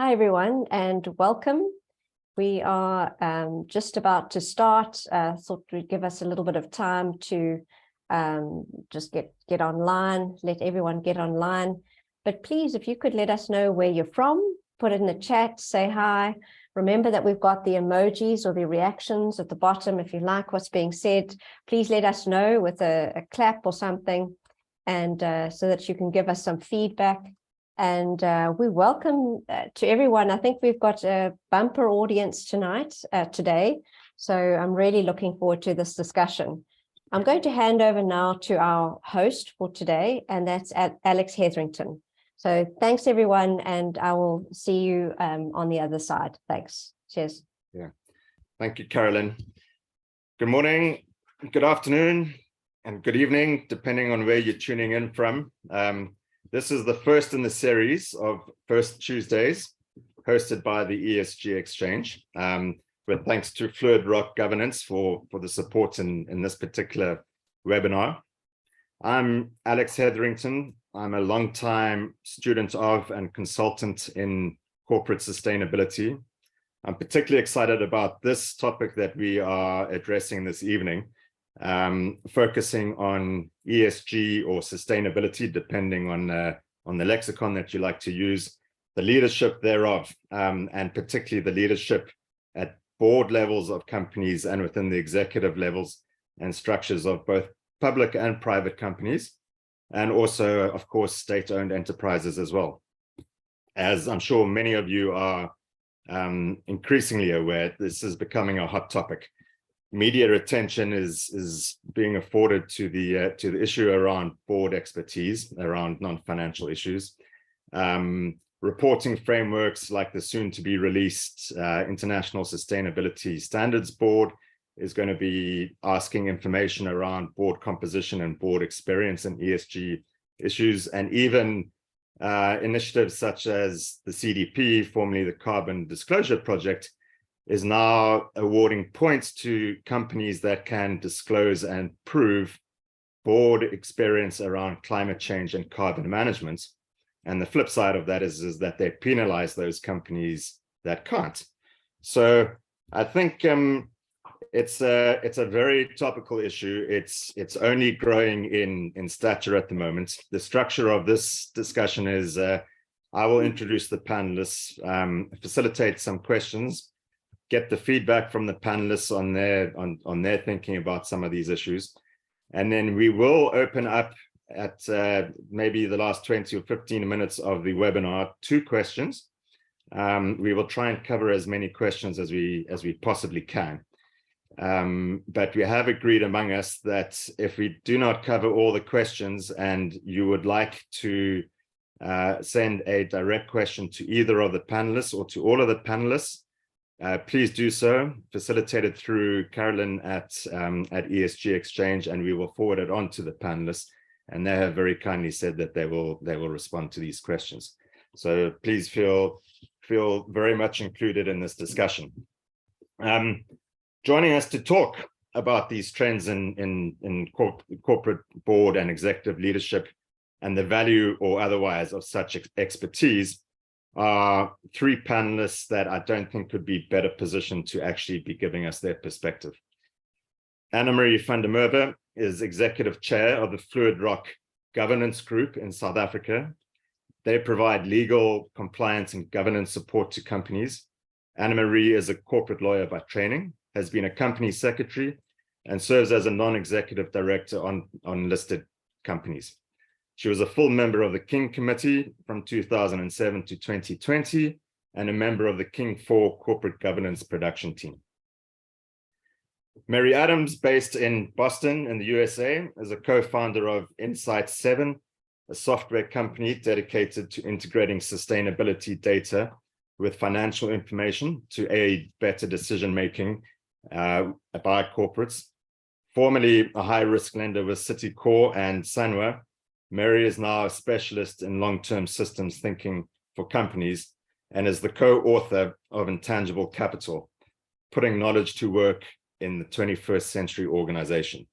Hi, everyone, and welcome. We are just about to start. Thought we'd give us a little bit of time to just get online, let everyone get online. But please, if you could let us know where you're from, put it in the chat, say hi. Remember that we've got the emojis or the reactions at the bottom. If you like what's being said, please let us know with a clap or something, and so that you can give us some feedback. And we welcome to everyone. I think we've got a bumper audience today. So I'm really looking forward to this discussion. I'm going to hand over now to our host for today, and that's Alex Hetherington. So thanks, everyone, and I will see you on the other side. Thanks. Cheers. Yeah. Thank you, Carolyn. Good morning, good afternoon, and good evening, depending on where you're tuning in from. This is the first in the series of First Tuesdays hosted by the ESG Exchange, with thanks to Fluid Rock Governance for the support in this particular webinar. I'm Alex Hetherington. I'm a longtime student of and consultant in corporate sustainability. I'm particularly excited about this topic that we are addressing this evening, focusing on ESG or sustainability, depending on the lexicon that you like to use, the leadership thereof, and particularly the leadership at board levels of companies and within the executive levels and structures of both public and private companies, and also, of course, state-owned enterprises as well. As I'm sure many of you are increasingly aware, this is becoming a hot topic. Media attention is being afforded to the issue around board expertise around non-financial issues. Reporting frameworks like the soon-to-be released International Sustainability Standards Board is going to be asking information around board composition and board experience and ESG issues, and even initiatives such as the CDP, formerly the Carbon Disclosure Project, is now awarding points to companies that can disclose and prove board experience around climate change and carbon management. And the flip side of that is that they penalize those companies that can't. So I think it's a very topical issue. It's only growing in stature at the moment. The structure of this discussion is I will introduce the panelists, facilitate some questions, get the feedback from the panelists on their thinking about some of these issues. And then we will open up at maybe the last 20 or 15 minutes of the webinar to questions. We will try and cover as many questions as we possibly can. But we have agreed among us that if we do not cover all the questions and you would like to send a direct question to either of the panelists or to all of the panelists, please do so, facilitated through Carolyn at ESG Exchange, and we will forward it on to the panelists. And they have very kindly said that they will respond to these questions. So please feel very much included in this discussion. Joining us to talk about these trends in corporate board and executive leadership and the value or otherwise of such expertise are three panelists that I don't think could be better positioned to actually be giving us their perspective. Annamarie van der Merwe is Executive Chair of the Fluid Rock Governance Group in South Africa. They provide legal, compliance, and governance support to companies. Annamarie is a corporate lawyer by training, has been a company secretary, and serves as a non-executive director on listed companies. She was a full member of the King Committee from 2007 to 2020, and a member of the King 4 corporate governance production team. Mary Adams, based in Boston in the USA, is a co-founder of Insight 7, a software company dedicated to integrating sustainability data with financial information to aid better decision-making by corporates. Formerly a high-risk lender with Citicorp and Sanwa, Merwe is now a specialist in long-term systems thinking for companies and is the co-author of Intangible Capital, putting knowledge to work in the 21st century organization.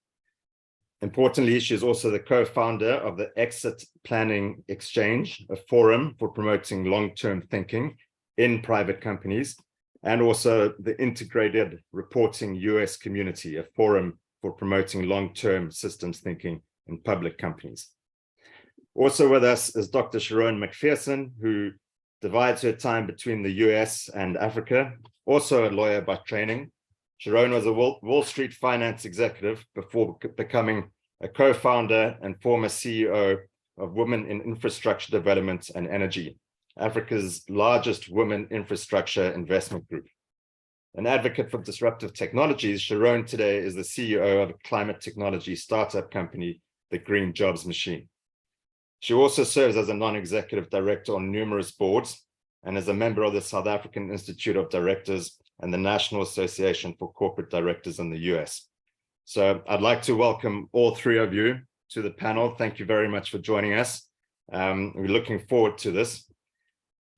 Importantly, she is also the co-founder of the Exit Planning Exchange, a forum for promoting long-term thinking in private companies, and also the Integrated Reporting US Community, a forum for promoting long-term systems thinking in public companies. Also with us is Dr. Sharron McPherson, who divides her time between the US and Africa, also a lawyer by training. Sharron was a Wall Street finance executive before becoming a co-founder and former CEO of Women in Infrastructure Development and Energy, Africa's largest women infrastructure investment group. An advocate for disruptive technologies, Sharron today is the CEO of a climate technology startup company, the Green Jobs Machine. She also serves as a non-executive director on numerous boards and is a member of the South African Institute of Directors and the National Association for Corporate Directors in the US. So I'd like to welcome all three of you to the panel. Thank you very much for joining us. We're looking forward to this.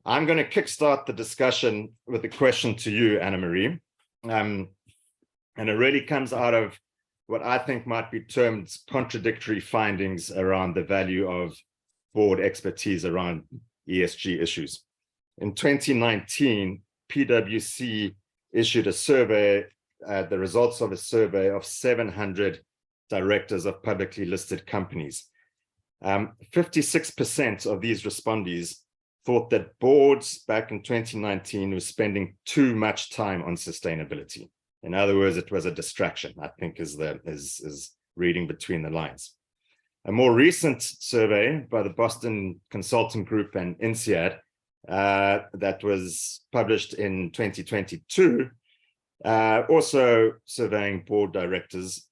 I'm going to kickstart the discussion with a question to you, Annamarie. And it really comes out of what I think might be termed contradictory findings around the value of board expertise around ESG issues. In 2019, PwC issued a survey, the results of a survey of 700 directors of publicly listed companies. 56% of these respondees thought that boards back in 2019 were spending too much time on sustainability. In other words, it was a distraction, I think is reading between the lines. A more recent survey by the Boston Consulting Group and INSEAD that was published in 2022, also surveying board directors,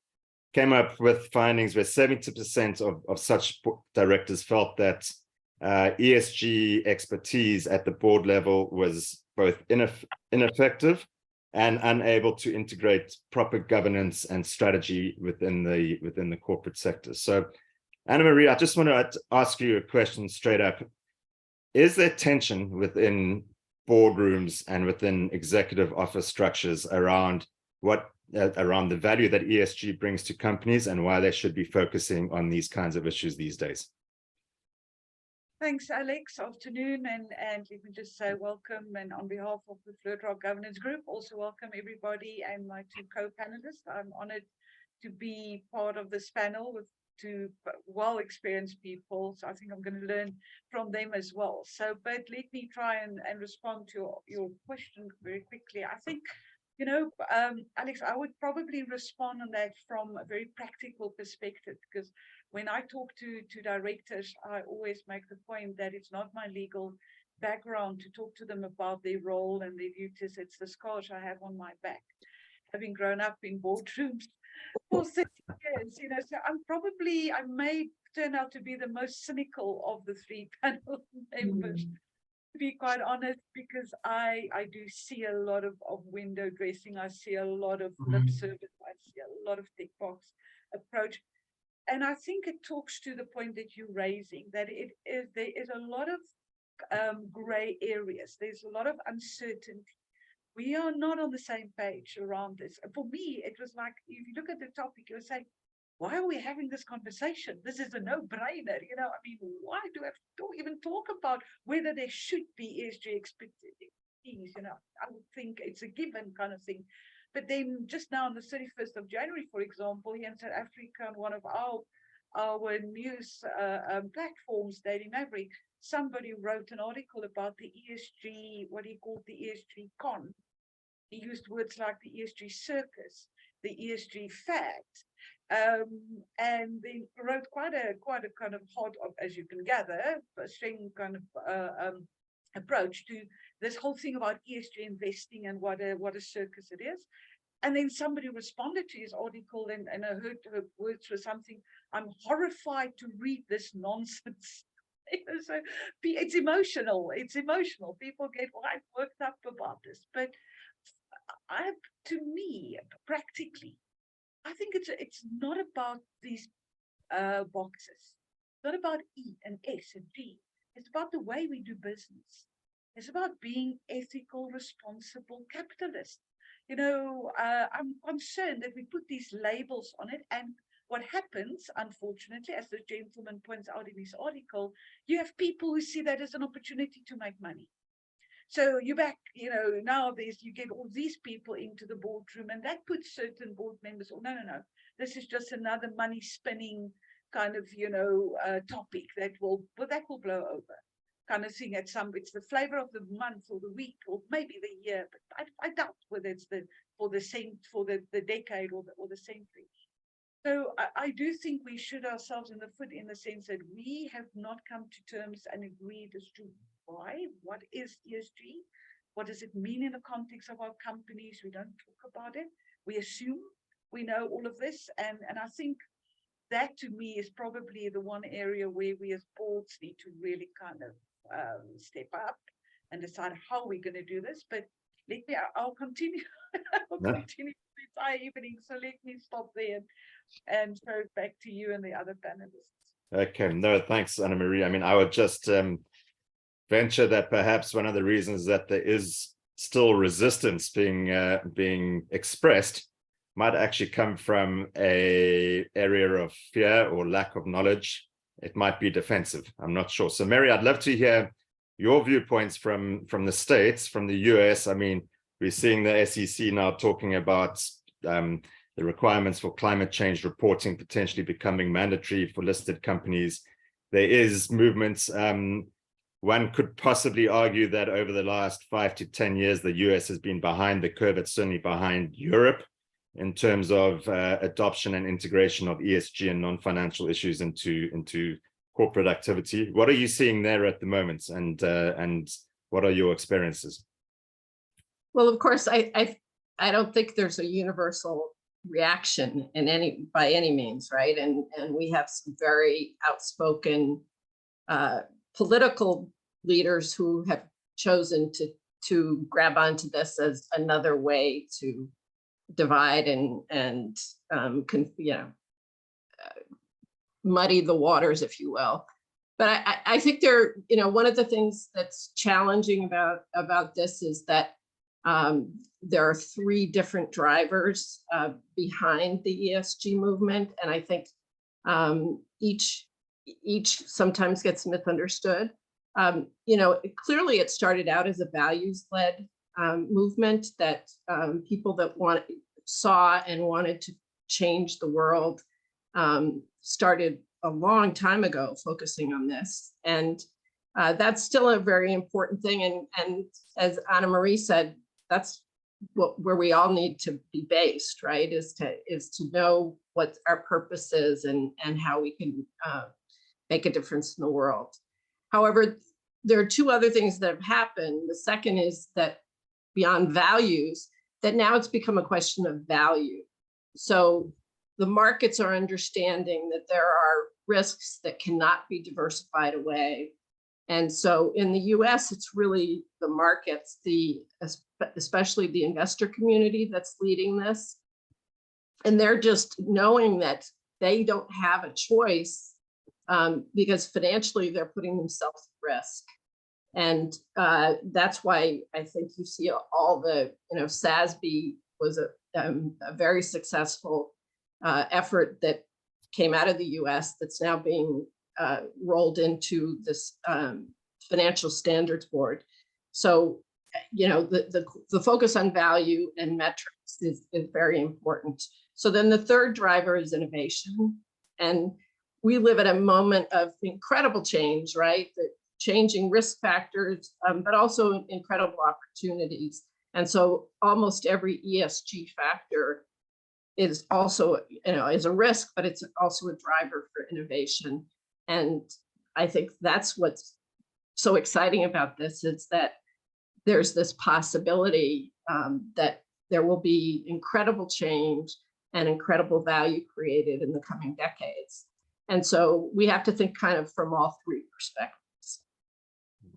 came up with findings where 70% of such directors felt that ESG expertise at the board level was both ineffective and unable to integrate proper governance and strategy within the corporate sector. So, Annamarie, I just want to ask you a question straight up. Is there tension within boardrooms and within executive office structures around around the value that ESG brings to companies and why they should be focusing on these kinds of issues these days? Thanks, Alex. Afternoon, and let me just say welcome, and on behalf of the Flirt Rock Governance Group, also welcome everybody and my two co-panelists. I'm honored to be part of this panel with two well-experienced people, so I think I'm going to learn from them as well. So, but let me try and respond to your question very quickly. I think, you know, Alex, I would probably respond on that from a very practical perspective, because when I talk to directors, I always make the point that it's not my legal background to talk to them about their role and their duties. It's the scars I have on my back, having grown up in boardrooms for 60 years, you know. So I may turn out to be the most cynical of the three panel members, to be quite honest, because I do see a lot of window dressing. I see a lot of lip service. I see a lot of tick box approach. And I think it talks to the point that you're raising, that there is a lot of gray areas. There's a lot of uncertainty. We are not on the same page around this. For me, it was like, if you look at the topic, you'll say, why are we having this conversation? This is a no-brainer. You know, I mean, why do we have to even talk about whether there should be ESG expertise? You know, I would think it's a given kind of thing. But then just now on the 31st of January, for example, here in South Africa, on one of our news platforms, Daily Maverick, somebody wrote an article about the ESG, what he called the ESG con. He used words like the ESG circus, the ESG fact, and they wrote quite a kind of hard, as you can gather, a string kind of approach to this whole thing about ESG investing and what a circus it is. And then somebody responded to his article, and I heard her words were something, I'm horrified to read this nonsense. So it's emotional. It's emotional. People get quite worked up about this. But to me, practically, I think it's not about these boxes. It's not about E and S and G. It's about the way we do business. It's about being ethical, responsible capitalists. You know, I'm concerned that we put these labels on it, and what happens, unfortunately, as the gentleman points out in his article, you have people who see that as an opportunity to make money. So you back, nowadays you get all these people into the boardroom, and that puts certain board members, no, this is just another money spinning kind of, topic that will blow over, kind of thing. It's the flavor of the month or the week or maybe the year, but I doubt whether it's for the decade or the century. So I do think we shoot ourselves in the foot in the sense that we have not come to terms and agreed as to why. What is ESG? What does it mean in the context of our companies? We don't talk about it. We assume we know all of this. And I think that to me is probably the one area where we as boards need to really kind of step up and decide how we're going to do this. But I'll continue. I'll continue the entire evening. So let me stop there and throw it back to you and the other panelists. Okay, no, thanks, Annamarie. I mean, I would just venture that perhaps one of the reasons that there is still resistance being expressed might actually come from a area of fear or lack of knowledge. It might be defensive. I'm not sure. So, Mary, I'd love to hear your viewpoints from the States, from the US. I mean, we're seeing the SEC now talking about the requirements for climate change reporting potentially becoming mandatory for listed companies. There is movements. One could possibly argue that over the last 5 to 10 years, the US has been behind the curve. It's certainly behind Europe in terms of adoption and integration of ESG and non-financial issues into corporate activity. What are you seeing there at the moment, and what are your experiences? Well, of course, I don't think there's a universal reaction by any means, right? And we have some very outspoken political leaders who have chosen to grab onto this as another way to divide and muddy the waters, if you will. But I think one of the things that's challenging about this is that there are 3 different drivers behind the ESG movement, and I think each sometimes gets misunderstood. Clearly it started out as a values-led movement that people that saw and wanted to change the world started a long time ago focusing on this, and that's still a very important thing. And as Annamarie said, that's where we all need to be based, right? Is to know what our purpose is and how we can make a difference in the world. However, there are 2 other things that have happened. The second is that beyond values, that now it's become a question of value. So the markets are understanding that there are risks that cannot be diversified away. And so in the US, it's really the markets, especially the investor community, that's leading this. And they're just knowing that they don't have a choice because financially they're putting themselves at risk. And that's why I think you see all the, SASB was a very successful effort that came out of the US that's now being rolled into this financial standards board. So, the focus on value and metrics is very important. So then the third driver is innovation. And we live at a moment of incredible change, right? The changing risk factors, but also incredible opportunities. And so almost every ESG factor is also, is a risk, but it's also a driver for innovation. And I think that's what's so exciting about this, is that there's this possibility that there will be incredible change and incredible value created in the coming decades. And so we have to think kind of from all 3 perspectives.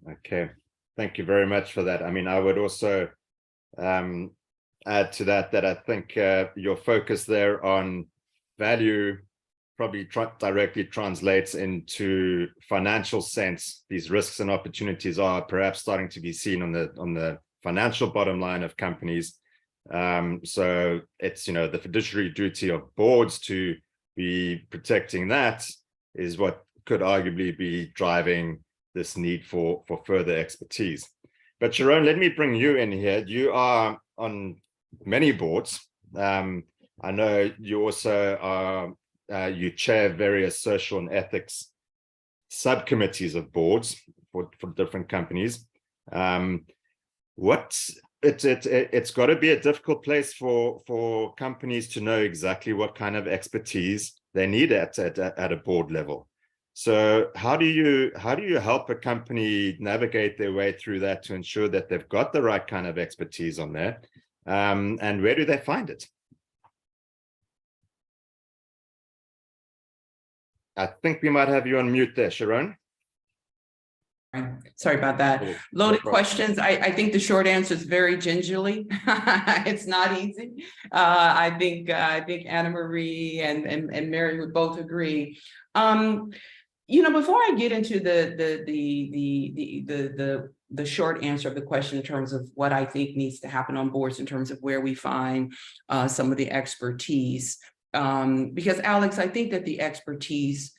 Okay, thank you very much for that. I mean, I would also add to that I think your focus there on value probably directly translates into financial sense. These risks and opportunities are perhaps starting to be seen on the financial bottom line of companies. So it's, the fiduciary duty of boards to be protecting that is what could arguably be driving this need for further expertise. But Sharron, let me bring you in here. You are on many boards. I know you also are, you chair various social and ethics subcommittees of boards for different companies. It's got to be a difficult place for companies to know exactly what kind of expertise they need at a board level. So how do you help a company navigate their way through that to ensure that they've got the right kind of expertise on there? And where do they find it? I think we might have you on mute there, Sharron. Sorry about that. Oh, Loaded no questions. I think the short answer is very gingerly. It's not easy. I think Annamarie and Merwe would both agree. Before I get into the short answer of the question in terms of what I think needs to happen on boards in terms of where we find some of the expertise, because Alex, I think that the expertise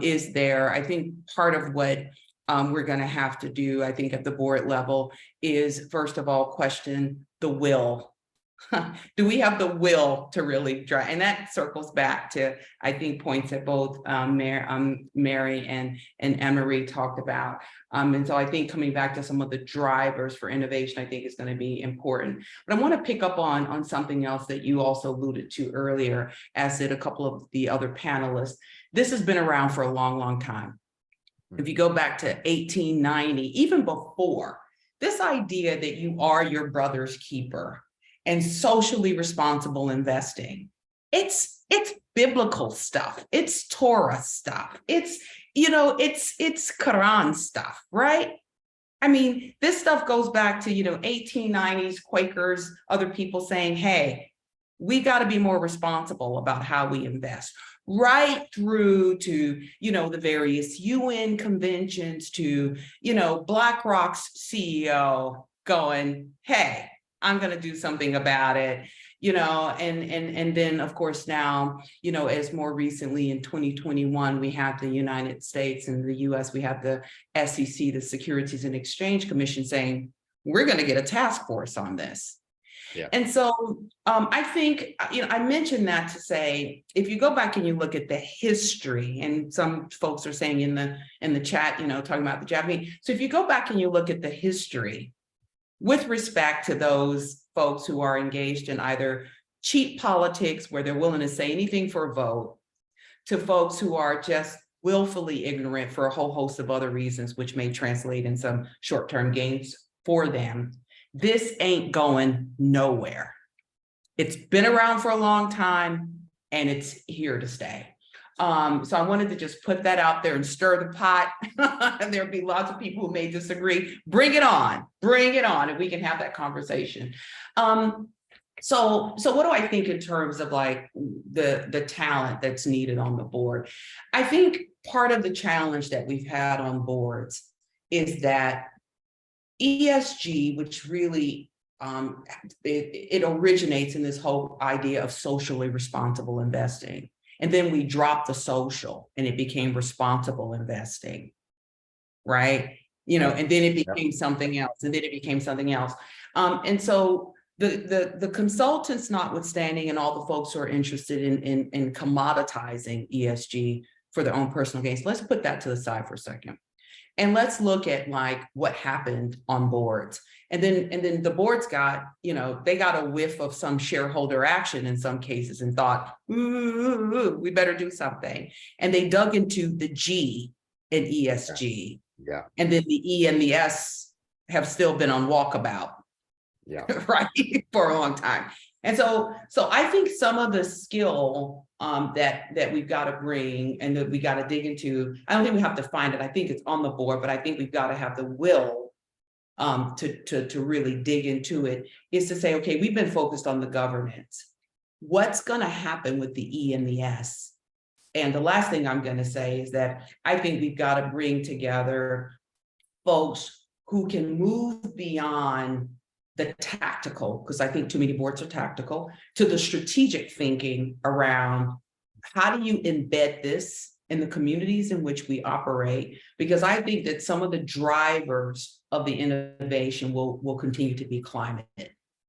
is there. I think part of what we're going to have to do, I think, at the board level is, first of all, question the will. Do we have the will to really drive? And that circles back to, I think, points that both Mary and Annamarie talked about. And so I think coming back to some of the drivers for innovation, I think is going to be important. But I want to pick up on something else that you also alluded to earlier, as did a couple of the other panelists. This has been around for a long, long time. If you go back to 1890, even before, this idea that you are your brother's keeper and socially responsible investing, it's biblical stuff, it's Torah stuff, it's Quran stuff, right? I mean, this stuff goes back to 1890s Quakers, other people saying, hey, we got to be more responsible about how we invest. Right through to, the various UN conventions, to, BlackRock's CEO going, hey, I'm going to do something about it, and then, of course, now, as more recently in 2021, we have the United States and the US, we have the SEC, the Securities and Exchange Commission, saying, we're going to get a task force on this. Yeah. And so I think, I mentioned that to say, if you go back and you look at the history, and some folks are saying in the chat, talking about the Japanese. So if you go back and you look at the history with respect to those folks who are engaged in either cheap politics, where they're willing to say anything for a vote, to folks who are just willfully ignorant for a whole host of other reasons, which may translate in some short-term gains for them. This ain't going nowhere. It's been around for a long time and it's here to stay. So I wanted to just put that out there and stir the pot. And there'll be lots of people who may disagree. Bring it on, and we can have that conversation. So what do I think in terms of like the talent that's needed on the board? I think part of the challenge that we've had on boards is that ESG, which really it originates in this whole idea of socially responsible investing. And then we dropped the social and it became responsible investing, right? And then it became something else, and then it became something else. And so the consultants notwithstanding, and all the folks who are interested in commoditizing ESG for their own personal gains, let's put that to the side for a second. And let's look at like what happened on boards. And then the boards got, they got a whiff of some shareholder action in some cases and thought, we better do something. And they dug into the G in ESG. Yeah. And then the E and the S have still been on walkabout. Yeah. Right. For a long time. And so I think some of the skill that we've got to bring and that we got to dig into, I don't think we have to find it. I think it's on the board, but I think we've got to have the will to really dig into it, is to say, okay, we've been focused on the governance. What's going to happen with the E and the S? And the last thing I'm going to say is that I think we've got to bring together folks who can move beyond the tactical, because I think too many boards are tactical, to the strategic thinking around how do you embed this in the communities in which we operate, because I think that some of the drivers of the innovation will continue to be climate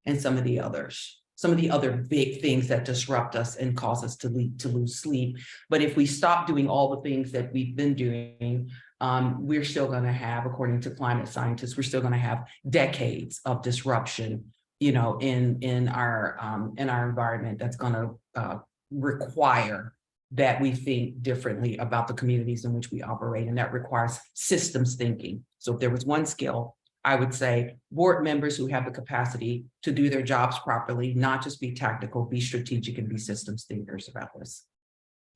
and some of the other big things that disrupt us and cause us to lose sleep. But if we stop doing all the things that we've been doing, we're still going to have, according to climate scientists, we're still going to have decades of disruption, you know, in our environment that's going to require that we think differently about the communities in which we operate, and that requires systems thinking. So if there was one skill, I would say board members who have the capacity to do their jobs properly, not just be tactical, be strategic, and be systems thinkers about this.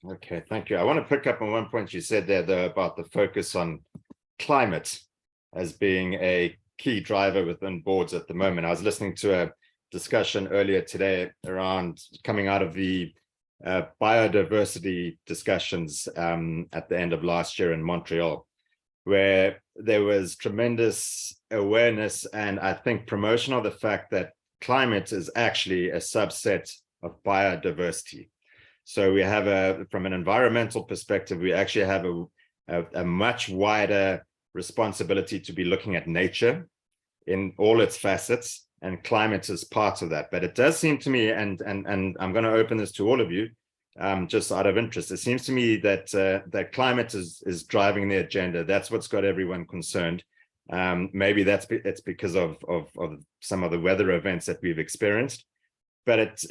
Okay, thank you. I want to pick up on one point you said there, though, about the focus on climate as being a key driver within boards at the moment. I was listening to a discussion earlier today around coming out of the biodiversity discussions at the end of last year in Montreal, where there was tremendous awareness and I think promotion of the fact that climate is actually a subset of biodiversity. So we have from an environmental perspective, we actually have a much wider responsibility to be looking at nature in all its facets, and climate is part of that. But it does seem to me, and I'm going to open this to all of you, just out of interest, it seems to me that that climate is driving the agenda. That's what's got everyone concerned. Maybe it's because of some of the weather events that we've experienced. But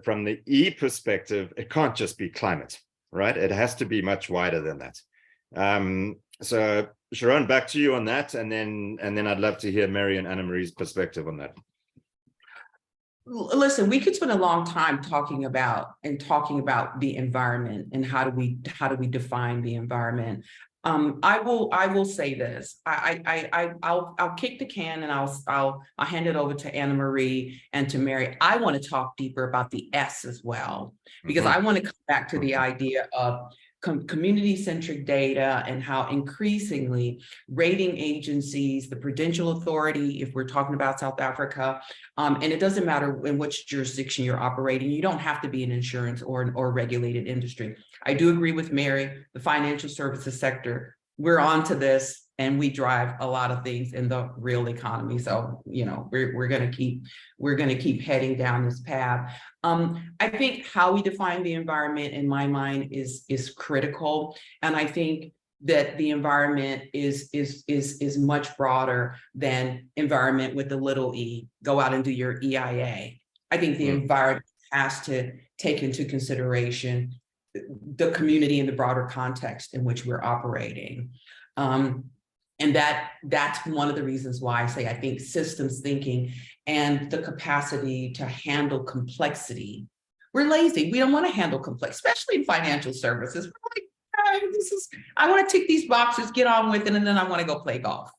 from the E perspective, it can't just be climate, right? It has to be much wider than that. So Sharron, back to you on that, and then I'd love to hear Mary and Annamarie's perspective on that. Listen, we could spend a long time talking about the environment and how do we define the environment. I will say this. I'll kick the can and I'll hand it over to Annamarie and to Mary. I want to talk deeper about the S as well, because I want to come back to the idea of community-centric data and how increasingly rating agencies, the Prudential Authority, if we're talking about South Africa, and it doesn't matter in which jurisdiction you're operating, you don't have to be an insurance or regulated industry. I do agree with Mary, the financial services sector, we're on to this and we drive a lot of things in the real economy. So, you know, we're going to keep heading down this path. I think how we define the environment, in my mind, is critical. And I think that the environment is much broader than environment with the little e. Go out and do your EIA. I think the environment has to take into consideration the community and the broader context in which we're operating. And that's one of the reasons why I say I think systems thinking and the capacity to handle complexity. We're lazy. We don't want to handle complex, especially in financial services. We're like, I want to tick these boxes, get on with it, and then I want to go play golf.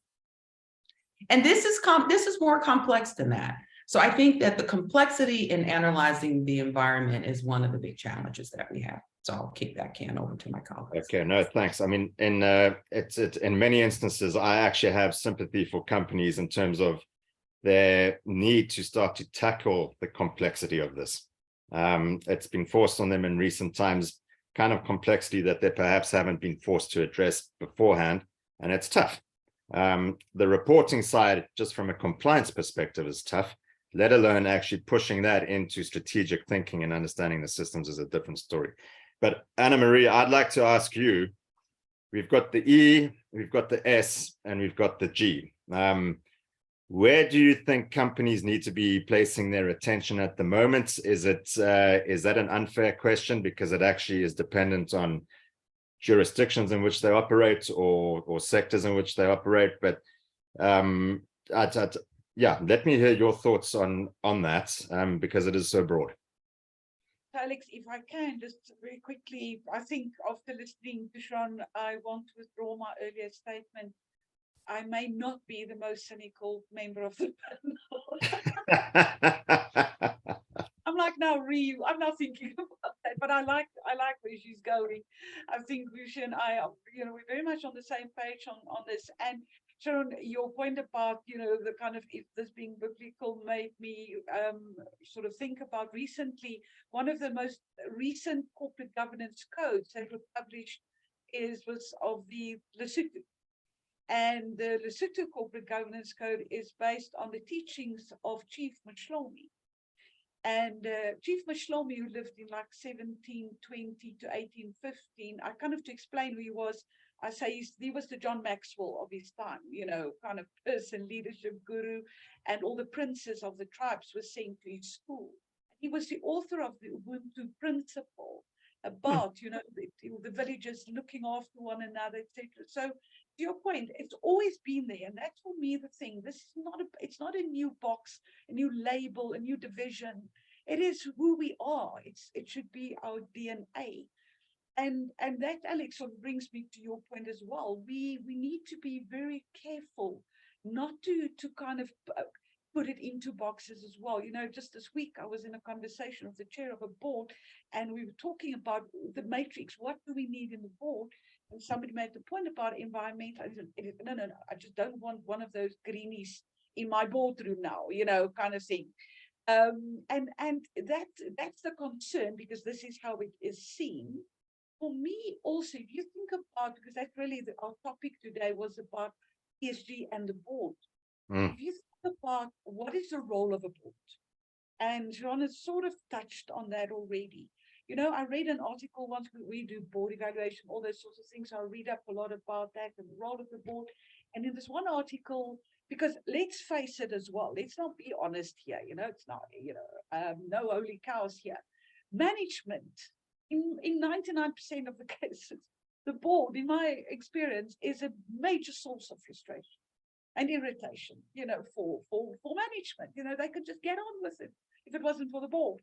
And this is more complex than that. So I think that the complexity in analyzing the environment is one of the big challenges that we have. So I'll kick that can over to my colleagues. Okay, no, thanks. I mean, in many instances, I actually have sympathy for companies in terms of their need to start to tackle the complexity of this. It's been forced on them in recent times, kind of complexity that they perhaps haven't been forced to address beforehand, and it's tough. The reporting side, just from a compliance perspective, is tough, let alone actually pushing that into strategic thinking and understanding the systems is a different story. But Annamarie, I'd like to ask you, we've got the E, we've got the S, and we've got the G. Where do you think companies need to be placing their attention at the moment? Is that an unfair question because it actually is dependent on jurisdictions in which they operate or sectors in which they operate? But yeah, let me hear your thoughts on that because it is so broad. Alex, if I can, just very quickly, I think after listening to Sharron, I want to withdraw my earlier statement. I may not be the most cynical member of the panel. I'm now thinking about that, but I like where she's going. I think Lucia and I are, we're very much on the same page on this. And Sharron, your point about, the kind of, if this being biblical made me sort of think about recently, one of the most recent corporate governance codes that were published was of the Lesotho. And the Lesotho Corporate Governance Code is based on the teachings of Chief Mashlomi. And Chief Mashlomi, who lived in like 1720 to 1815, I kind of, to explain who he was, I say he was the John Maxwell of his time, you know, kind of person, leadership guru, and all the princes of the tribes were sent to his school. He was the author of the Ubuntu principle about, you know, the villagers looking after one another, etc. So to your point, it's always been there, and that's for me the thing. This is not it's not a new box, a new label, a new division. It is who we are. It should be our DNA. And that, Alex, sort of brings me to your point as well. We need to be very careful not to kind of put it into boxes as well. You know, just this week I was in a conversation with the chair of a board, and we were talking about the matrix. What do we need in the board? And somebody made the point about environmental. I said, no, I just don't want one of those greenies in my boardroom now, you know, kind of thing. And that's the concern, because this is how it is seen. For me, also, if you think about, because that's really our topic today was about ESG and the board. If you think about what is the role of a board, and Sharron has sort of touched on that already. You know, I read an article once, we do board evaluation, all those sorts of things. So I read up a lot about that and the role of the board. And in this one article, because let's face it as well, let's not be honest here, you know, it's not, you know, no holy cows here. Management, in 99% of the cases, the board, in my experience, is a major source of frustration and irritation, you know, for management. You know, they could just get on with it if it wasn't for the board.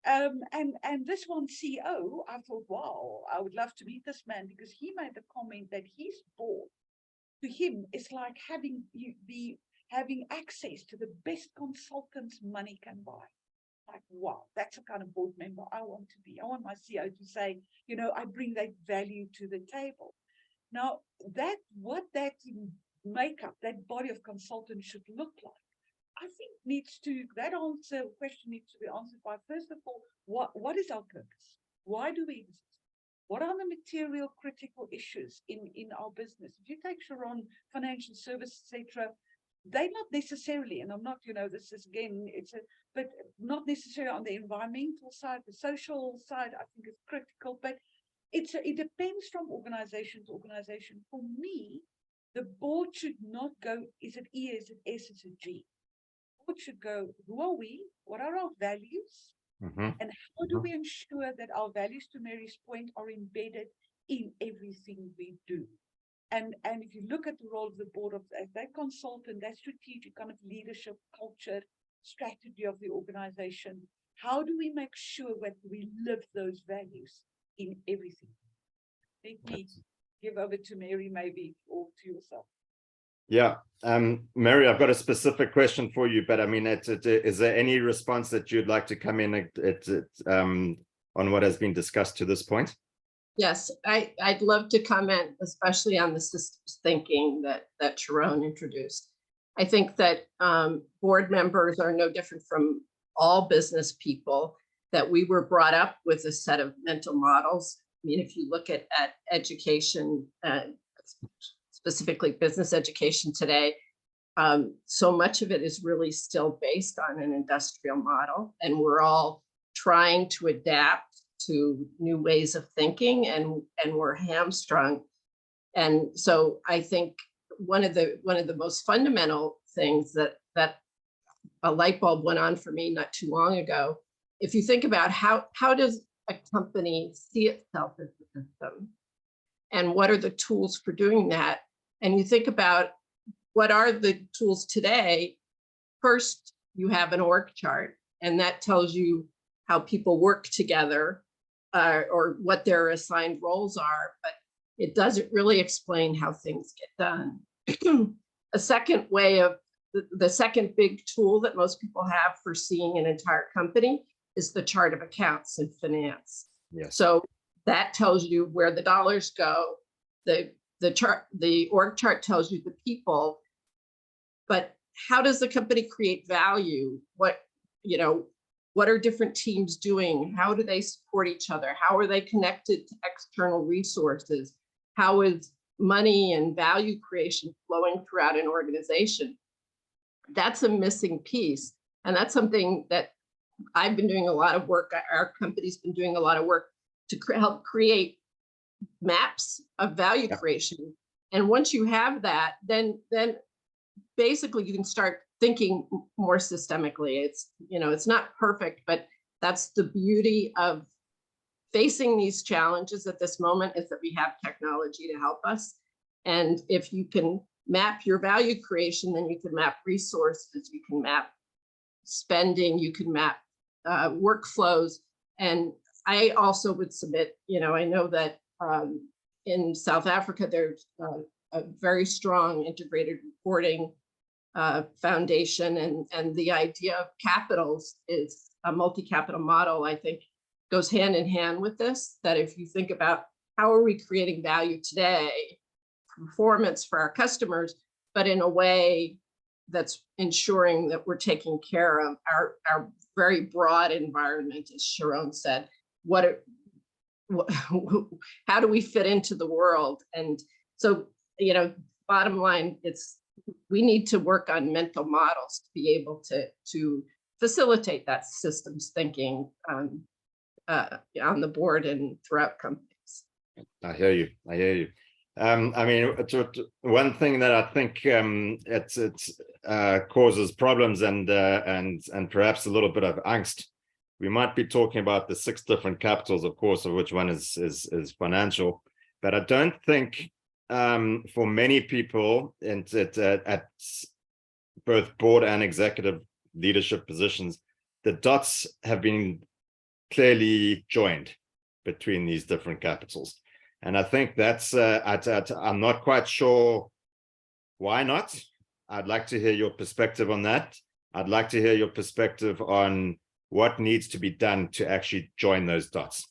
And this one CEO, I thought, wow, I would love to meet this man, because he made the comment that his board, to him, is like having access to the best consultants money can buy. Like, wow, that's the kind of board member I want to be. I want my CEO to say, you know, I bring that value to the table. Now, what that makeup, that body of consultants should look like, I think that question needs to be answered by, first of all, what is our purpose? Why do we exist? What are the material critical issues in our business? If you take Sharron, financial services, etc., they're not necessarily, and I'm not, you know, this is again, but not necessarily on the environmental side, the social side, I think is critical, but it depends from organization to organization. For me, the board should not go, is it E, is it S, is it G? The board should go, who are we? What are our values? And how do we ensure that our values, to Mary's point, are embedded in everything we do? And if you look at the role of the board of that consultant, that strategic kind of leadership, culture, strategy of the organization, how do we make sure that we live those values in everything? Let me give over to Mary, maybe, or to yourself. Yeah, Mary, I've got a specific question for you, but I mean, is there any response that you'd like to come in on what has been discussed to this point? Yes, I'd love to comment, especially on the systems thinking that Sharron introduced. I think that board members are no different from all business people, that we were brought up with a set of mental models. I mean, if you look at education, specifically business education today, so much of it is really still based on an industrial model, and we're all trying to adapt to new ways of thinking, and we're hamstrung. And so I think one of the most fundamental things that a light bulb went on for me not too long ago, if you think about how does a company see itself as a system, and what are the tools for doing that, and you think about what are the tools today, first you have an org chart, and that tells you how people work together, or what their assigned roles are, but it doesn't really explain how things get done. A second way of, the second big tool that most people have for seeing an entire company is the chart of accounts in finance. Yes. So that tells you where the dollars go. The org chart tells you the people, but how does the company create value? What what are different teams doing? How do they support each other? How are they connected to external resources? How is money and value creation flowing throughout an organization? That's a missing piece. And that's something that I've been doing a lot of work. Our company's been doing a lot of work to help create maps of value creation. And once you have that, then basically you can start thinking more systemically. It's, you know, it's not perfect, but that's the beauty of facing these challenges at this moment, is that we have technology to help us. And if you can map your value creation, then you can map resources, you can map spending, you can map workflows. And I also would submit, you know, I know that in South Africa, there's a very strong integrated reporting foundation, and the idea of capitals is a multi-capital model, I think, goes hand in hand with this. That if you think about how are we creating value today, performance for our customers, but in a way that's ensuring that we're taking care of our very broad environment, as Sharron said. How do we fit into the world? And so, you know, bottom line, we need to work on mental models to be able to facilitate that systems thinking on the board and throughout companies. I hear you. I hear you. I mean, one thing that I think it causes problems and perhaps a little bit of angst. We might be talking about the 6 different capitals, of course, of which one is financial, but I don't think for many people at both board and executive leadership positions, the dots have been clearly joined between these different capitals. And I think that's, I'm not quite sure why not. I'd like to hear your perspective on that. I'd like to hear your perspective on what needs to be done to actually join those dots.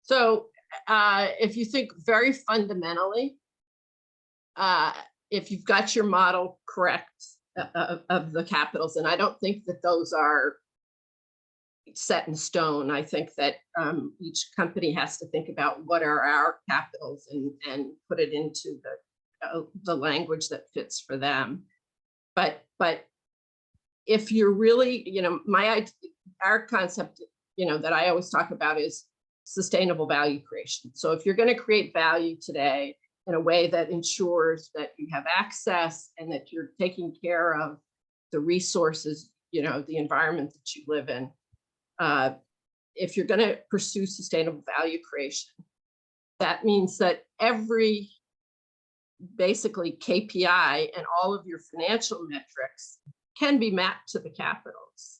So if you think very fundamentally, if you've got your model correct of the capitals, and I don't think that those are set in stone. I think that each company has to think about what are our capitals and put it into the language that fits for them. But if you're really, you know, our concept, you know, that I always talk about is sustainable value creation. So if you're going to create value today in a way that ensures that you have access and that you're taking care of the resources, you know, the environment that you live in, if you're going to pursue sustainable value creation, that means that every basically KPI and all of your financial metrics can be mapped to the capitals.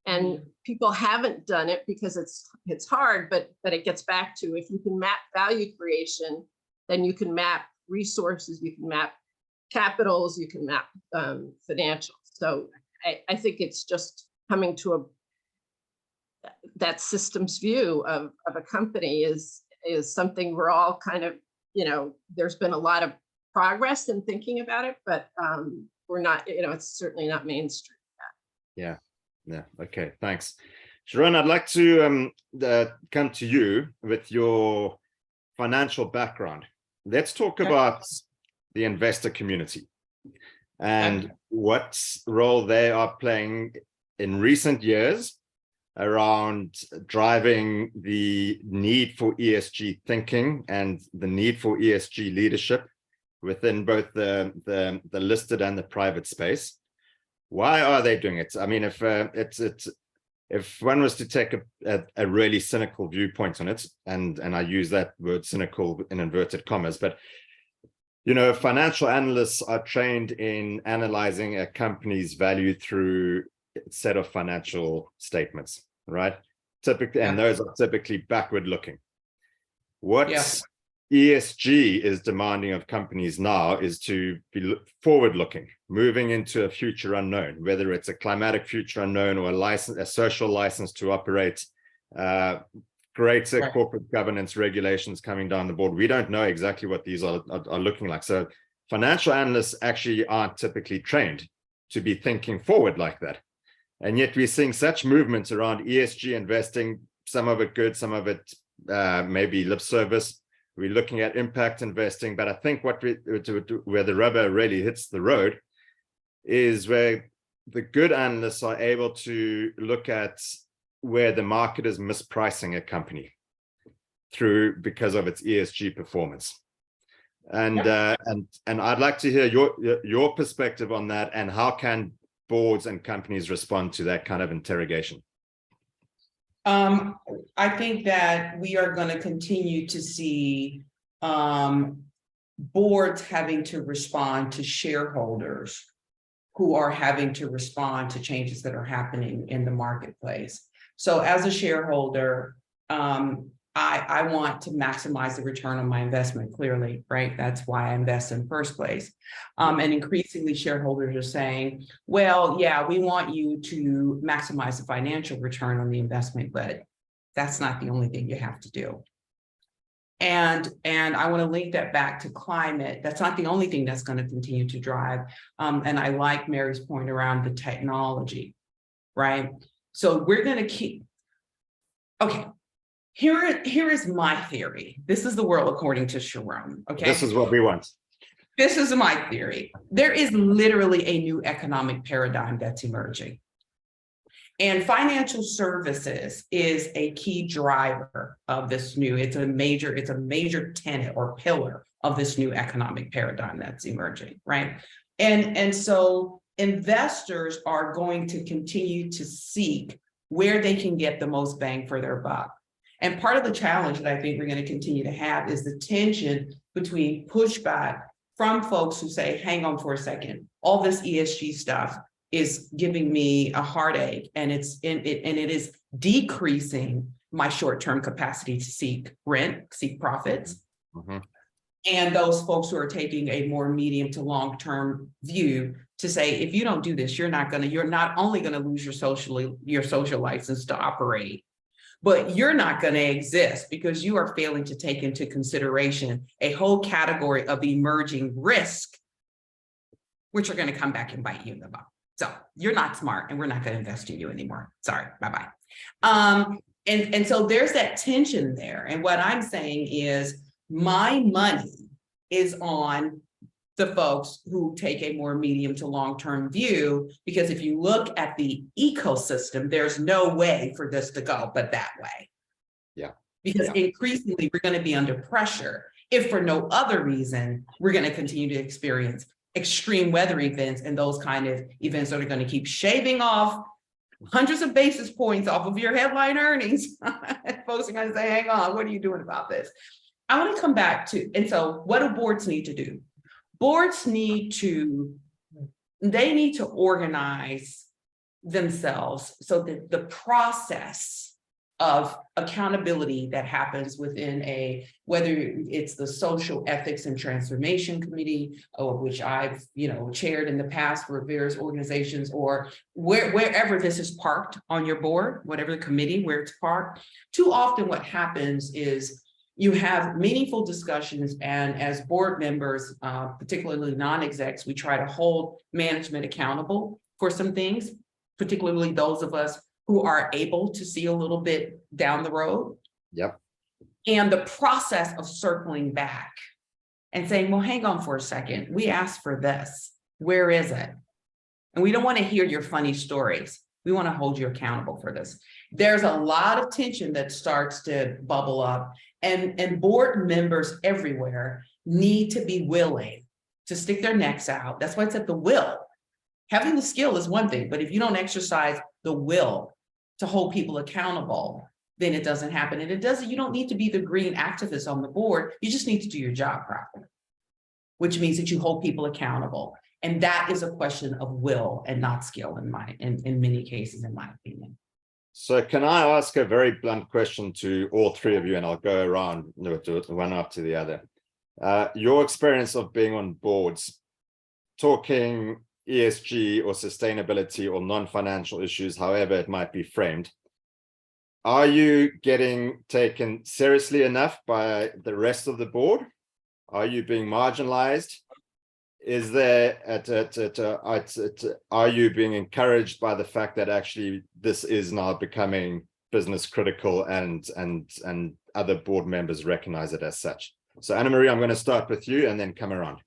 And people haven't done it because it's hard, but it gets back to, if you can map value creation, then you can map resources, you can map capitals, you can map financials. So I think it's just coming to that systems view of a company is something we're all kind of, you know, there's been a lot of progress in thinking about it, but we're not, you know, it's certainly not mainstream yet. Yeah, okay, thanks. Sharron, I'd like to come to you with your financial background. Let's talk about the investor community and what role they are playing in recent years around driving the need for ESG thinking and the need for ESG leadership within both the listed and the private space. Why are they doing it? I mean, if one was to take a really cynical viewpoint on it, and I use that word cynical in inverted commas, but you know, financial analysts are trained in analyzing a company's value through a set of financial statements, right? Typically, and those are typically backward looking. What ESG is demanding of companies now is to be forward looking, moving into a future unknown, whether it's a climatic future unknown or a social license to operate, greater corporate governance regulations coming down the board. We don't know exactly what these are looking like. So financial analysts actually aren't typically trained to be thinking forward like that. And yet we're seeing such movements around ESG investing, some of it good, some of it maybe lip service. We're looking at impact investing, but I think where the rubber really hits the road is where the good analysts are able to look at where the market is mispricing a company because of its ESG performance. And I'd like to hear your perspective on that, and how can boards and companies respond to that kind of interrogation? I think that we are going to continue to see boards having to respond to shareholders who are having to respond to changes that are happening in the marketplace. So as a shareholder, I want to maximize the return on my investment, clearly, right? That's why I invest in the first place. And increasingly shareholders are saying, well, yeah, we want you to maximize the financial return on the investment, but that's not the only thing you have to do. And I want to link that back to climate. That's not the only thing that's going to continue to drive. And I like Mary's point around the technology, right? So we're going to keep, okay. Here is my theory. This is the world according to Sharron. Okay. This is what we want. This is my theory. There is literally a new economic paradigm that's emerging. And financial services is a key driver of this new, it's a major tenet or pillar of this new economic paradigm that's emerging, right? And so investors are going to continue to seek where they can get the most bang for their buck. And part of the challenge that I think we're going to continue to have is the tension between pushback from folks who say, hang on for a second, all this ESG stuff is giving me a heartache, and it is decreasing my short-term capacity to seek profits. Mm-hmm. And those folks who are taking a more medium to long-term view to say, if you don't do this, you're not only going to lose your social license to operate, but you're not going to exist because you are failing to take into consideration a whole category of emerging risk, which are going to come back and bite you in the butt. So you're not smart, and we're not going to invest in you anymore. Sorry, bye-bye. And so there's that tension there. And what I'm saying is my money is on the folks who take a more medium to long-term view, because if you look at the ecosystem, there's no way for this to go but that way. Yeah. Because increasingly we're going to be under pressure. If for no other reason, we're going to continue to experience extreme weather events, and those kind of events that are going to keep shaving off hundreds of basis points off of your headline earnings. Folks are going to say, hang on, what are you doing about this? I want to come back to, and so what do boards need to do? Boards need to organize themselves so that the process of accountability that happens within whether it's the social ethics and transformation committee, which I've chaired in the past for various organizations, or wherever this is parked on your board, whatever the committee where it's parked. Too often what happens is you have meaningful discussions, and as board members, particularly non-execs, we try to hold management accountable for some things, particularly those of us who are able to see a little bit down the road. Yep. And the process of circling back and saying, well, hang on for a second, we asked for this, where is it? And we don't want to hear your funny stories. We want to hold you accountable for this. There's a lot of tension that starts to bubble up, and board members everywhere need to be willing to stick their necks out. That's why it's at the will. Having the skill is one thing, but if you don't exercise the will to hold people accountable, then it doesn't happen. And you don't need to be the green activist on the board. You just need to do your job properly, which means that you hold people accountable. And that is a question of will and not skill in many cases, in my opinion. So can I ask a very blunt question to all three of you, and I'll go around one after the other. Your experience of being on boards, talking ESG or sustainability or non-financial issues, however it might be framed, are you getting taken seriously enough by the rest of the board? Are you being marginalized? is there are you being encouraged by the fact that actually this is now becoming business critical and other board members recognize it as such? So Annamarie, I'm going to start with you and then come around.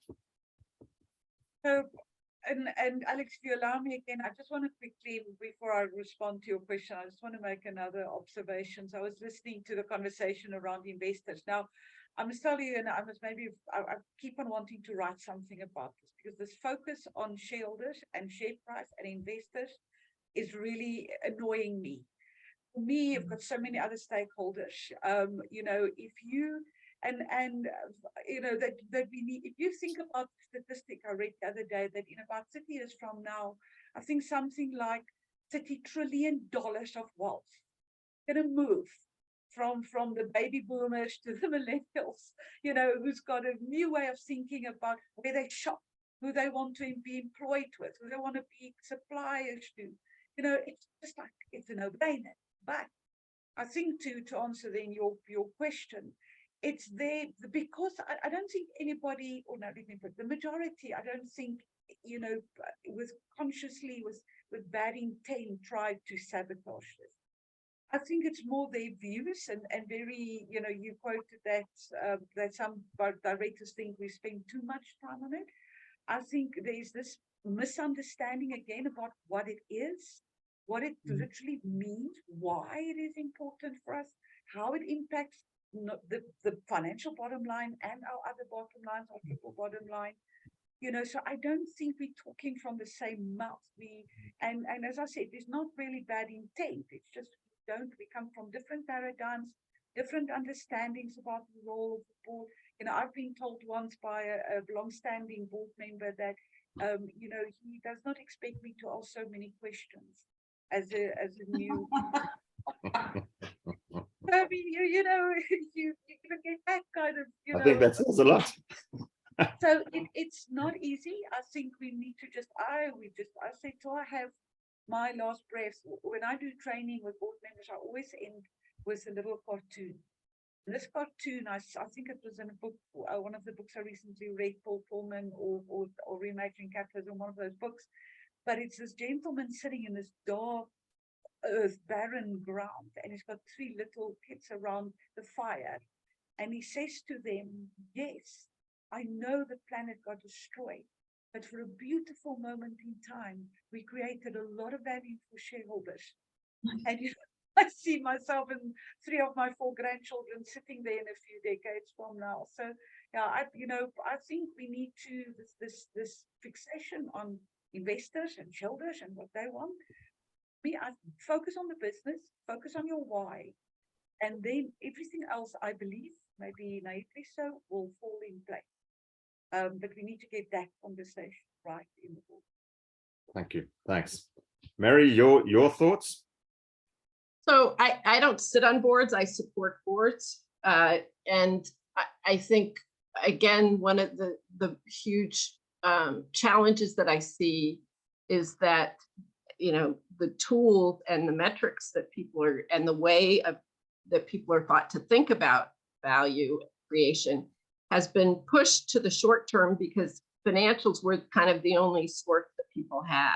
So, and Alex, if you allow me again, I just want to quickly, before I respond to your question, I just want to make another observation. So I was listening to the conversation around investors. Now, I must tell you, and I keep on wanting to write something about this, because this focus on shareholders and share price and investors is really annoying me. For me, I've got so many other stakeholders. You know, if you you know that we need, if you think about the statistic I read the other day, that in about 30 years from now, I think something like $30 trillion of wealth going to move from the baby boomers to the millennials, you know, who's got a new way of thinking about where they shop, who they want to be employed with, who they want to be suppliers to. You know, it's just like, it's a no-brainer. But I think to answer then your question, it's there because I don't think anybody, or no, let me put the majority, I don't think, you know, with bad intent tried to sabotage this. I think it's more their views and very, you know, you quoted that some directors think we spend too much time on it. I think there's this misunderstanding again about what it is, what it literally means, why it is important for us, how it impacts the financial bottom line and our other bottom lines, our people bottom line. You know, so I don't think we're talking from the same mouth. And as I said, there's not really bad intent. It's just we come from different paradigms, different understandings about the role of the board. You know, I've been told once by a long-standing board member that you know, he does not expect me to ask so many questions as a new. I mean, you know, you get that kind of, you know. I think that says a lot. So it's not easy. I think we need to I say till I have my last breath. When I do training with board members, I always end with a little cartoon. And this cartoon, I think it was in a book, one of the books I recently read, Paul Pullman or Reimagining Capitalism, one of those books. But it's this gentleman sitting in this dark earth, barren ground, and he's got 3 little kids around the fire. And he says to them, yes, I know the planet got destroyed, but for a beautiful moment in time, we created a lot of value for shareholders. And you know, I see myself and 3 of my 4 grandchildren sitting there in a few decades from now. So yeah, I think we need to this fixation on investors and shareholders and what they want. I focus on the business, focus on your why, and then everything else, I believe, maybe naively so, will fall in place. But we need to get that conversation right in the board. Thank you. Thanks. Mary, your thoughts? So I don't sit on boards, I support boards. And I think, again, one of the huge challenges that I see is that, you know, the tool and the metrics that people are, and the way that people are thought to think about value creation has been pushed to the short term because financials were kind of the only source that people had.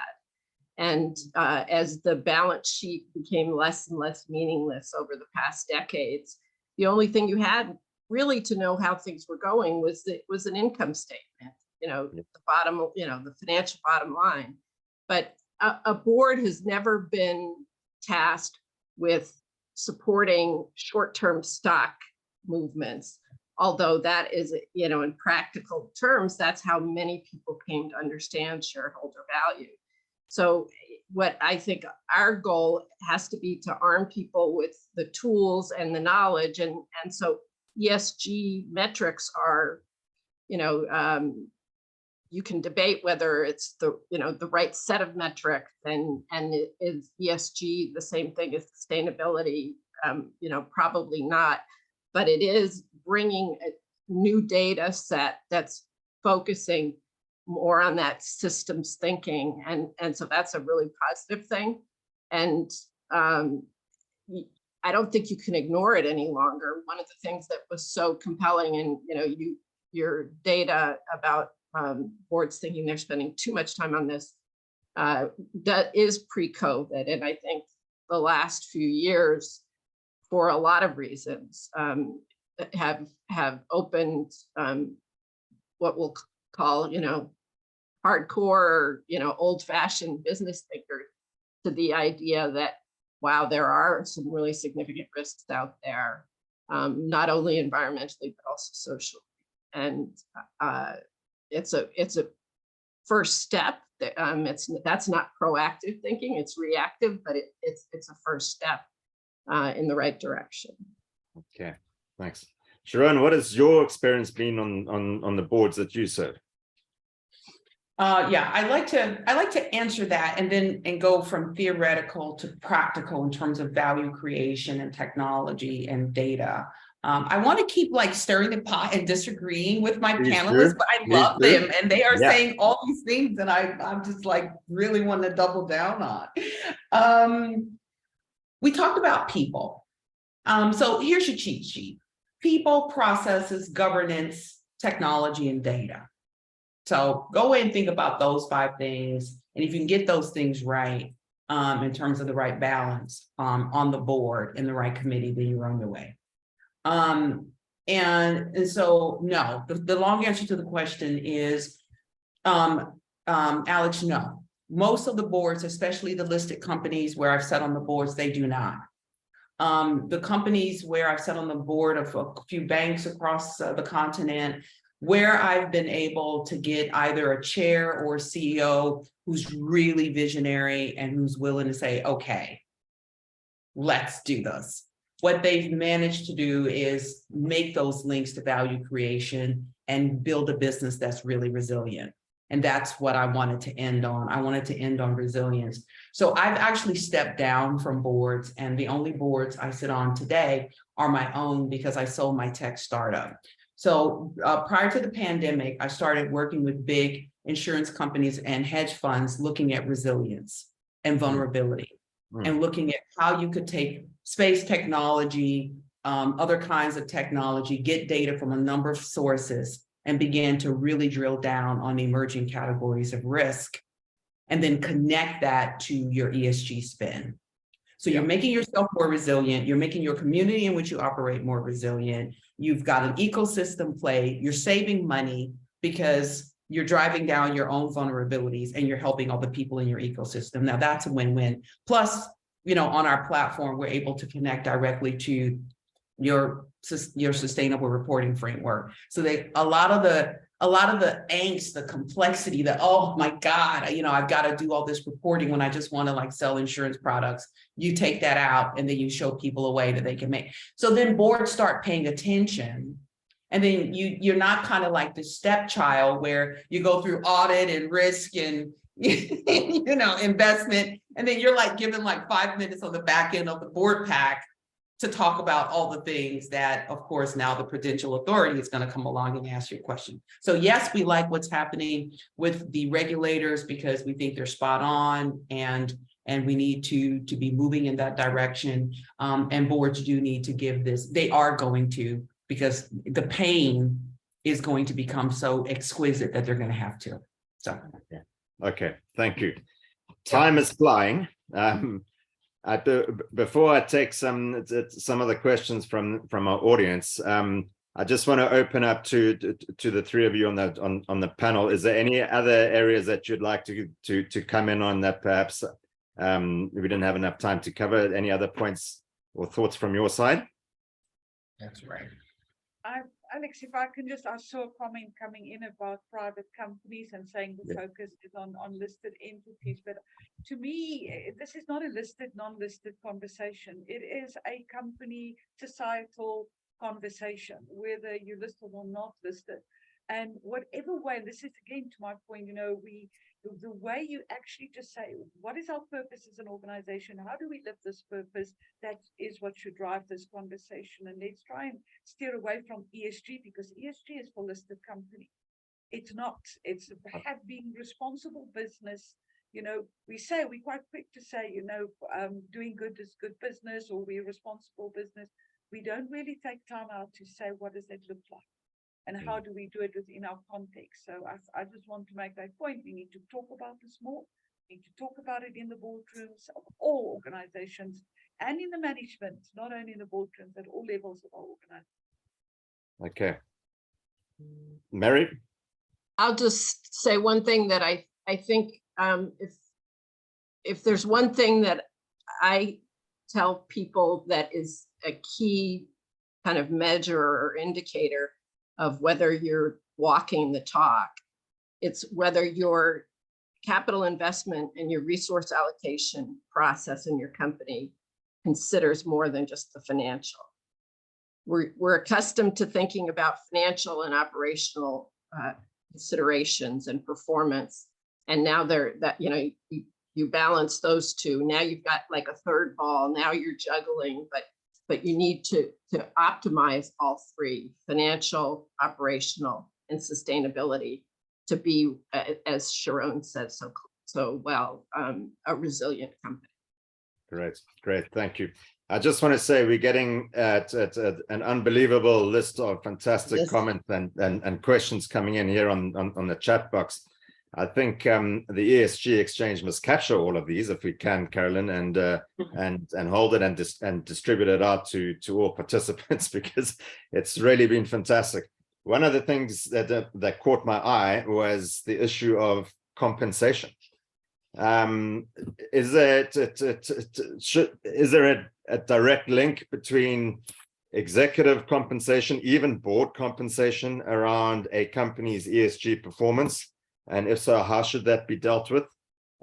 And as the balance sheet became less and less meaningless over the past decades, the only thing you had really to know how things were going was an income statement, you know, the bottom, you know, the financial bottom line. But a board has never been tasked with supporting short-term stock movements, although that is, you know, in practical terms, that's how many people came to understand shareholder value. So what I think our goal has to be to arm people with the tools and the knowledge. And so ESG metrics are, you know, you can debate whether it's the, you know, the right set of metrics, and is ESG the same thing as sustainability? You know, probably not, but it is bringing a new data set that's focusing more on that systems thinking. And so that's a really positive thing. And I don't think you can ignore it any longer. One of the things that was so compelling, and, you know, your data about boards thinking they're spending too much time on this, that is pre-COVID. And I think the last few years, for a lot of reasons, have opened what we'll call, hardcore, old-fashioned business thinkers to the idea that, wow, there are some really significant risks out there, not only environmentally, but also socially. And it's a first step. That's not proactive thinking, it's reactive, but it's a first step in the right direction. Okay, thanks. Sharron, what has your experience been on the boards that you serve? Yeah, I like to answer that and go from theoretical to practical in terms of value creation and technology and data. I want to keep like stirring the pot and disagreeing with my panelists, but I love them and they are saying all these things that I'm just like really want to double down on. We talked about people. So here's your cheat sheet: people, processes, governance, technology, and data. So go away and think about those 5 things. And if you can get those things right, in terms of the right balance on the board and the right committee, then you're on your way. And so, no, the long answer to the question is, Alex, no. Most of the boards, especially the listed companies where I've sat on the boards, they do not. The companies where I've sat on the board of a few banks across the continent, where I've been able to get either a chair or a CEO who's really visionary and who's willing to say, okay, let's do this. What they've managed to do is make those links to value creation and build a business that's really resilient. And that's what I wanted to end on. I wanted to end on resilience. So I've actually stepped down from boards, and the only boards I sit on today are my own because I sold my tech startup. So prior to the pandemic, I started working with big insurance companies and hedge funds looking at resilience and vulnerability and looking at how you could take space technology, other kinds of technology, get data from a number of sources and begin to really drill down on emerging categories of risk and then connect that to your ESG spin. So you're making yourself more resilient. You're making your community in which you operate more resilient. You've got an ecosystem play. You're saving money because you're driving down your own vulnerabilities and you're helping all the people in your ecosystem. Now that's a win-win. Plus, on our platform, we're able to connect directly to your sustainable reporting framework. So a lot of the angst, the complexity, that, oh my God, I've got to do all this reporting when I just want to sell insurance products. You take that out and then you show people a way that they can make. So then boards start paying attention. And then you're not kind of like the stepchild where you go through audit and risk and investment. And then you're given 5 minutes on the back end of the board pack to talk about all the things that, of course, now the Prudential Authority is going to come along and ask you a question. So yes, we like what's happening with the regulators because we think they're spot on and we need to be moving in that direction. And boards do need to give this. They are going to, because the pain is going to become so exquisite that they're going to have to. So. Okay, thank you. Time is flying. Before I take some of the questions from our audience, I just want to open up to the 3 of you on the panel. Is there any other areas that you'd like to come in on that perhaps we didn't have enough time to cover? Any other points or thoughts from your side? That's right. Alex, if I can I saw a comment coming in about private companies and saying the focus is on listed entities. But to me, this is not a listed, non-listed conversation. It is a company societal conversation, whether you're listed or not listed. And whatever way, this is again to my point, the way you actually just say, what is our purpose as an organization? How do we live this purpose? That is what should drive this conversation. And let's try and steer away from ESG, because ESG is for listed company. It's not. It's being responsible business. We're quite quick to say, doing good is good business, or we're responsible business. We don't really take time out to say, what does that look like? and how do we do it within our context. So I just want to make that point. We need to talk about this more. We need to talk about it in the boardrooms of all organizations and in the management, not only in the boardrooms, at all levels of our organization. Okay. Mary? I'll just say one thing that I think if there's one thing that I tell people that is a key kind of measure or indicator of whether you're walking the talk, it's whether your capital investment and your resource allocation process in your company considers more than just the financial. We're accustomed to thinking about financial and operational considerations and performance. And now you balance those two. Now you've got like a third ball. Now you're juggling, but you need to optimize all three: financial, operational, and sustainability, to be, as Sharron said so well, a resilient company. Great, thank you. I just want to say we're getting at an unbelievable list of fantastic comments and questions coming in here on the chat box. I think the ESG exchange must capture all of these if we can, Carolyn, and hold it and distribute it out to all participants, because it's really been fantastic. One of the things that caught my eye was the issue of compensation. Is there a direct link between executive compensation, even board compensation, around a company's ESG performance? And if so, how should that be dealt with?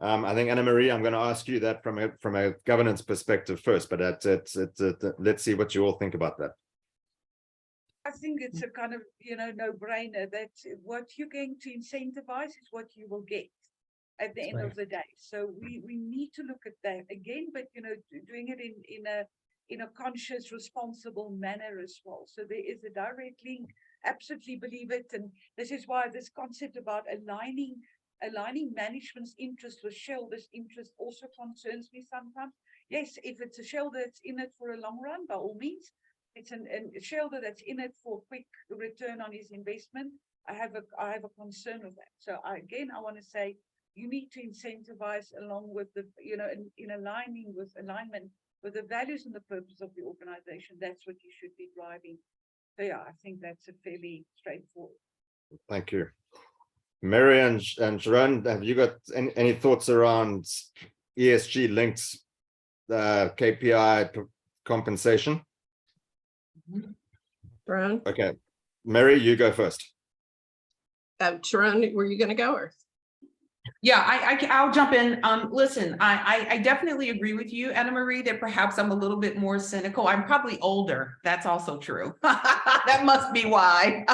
I think, Annamarie, I'm going to ask you that from a governance perspective first, but let's see what you all think about that. I think it's a kind of, no-brainer that what you're going to incentivize is what you will get at the end of the day. So we need to look at that again, but doing it in a conscious, responsible manner as well. So there is a direct link. Absolutely believe it, and this is why this concept about aligning management's interest with shareholders' interest also concerns me sometimes. Yes, if it's a shareholder that's in it for a long run, by all means. It's a shareholder that's in it for a quick return on his investment. I have a concern with that. So I want to say you need to incentivize along with the in alignment with the values and the purpose of the organization. That's what you should be driving. So yeah, I think that's a fairly straightforward. Thank you. Merwe and Sharron, have you got any thoughts around ESG linked KPI compensation? Sharron? Okay, Merwe, you go first. Sharron, were you going to go or? Yeah, I'll jump in. Listen, I definitely agree with you, Annamarie, that perhaps I'm a little bit more cynical. I'm probably older. That's also true. That must be why.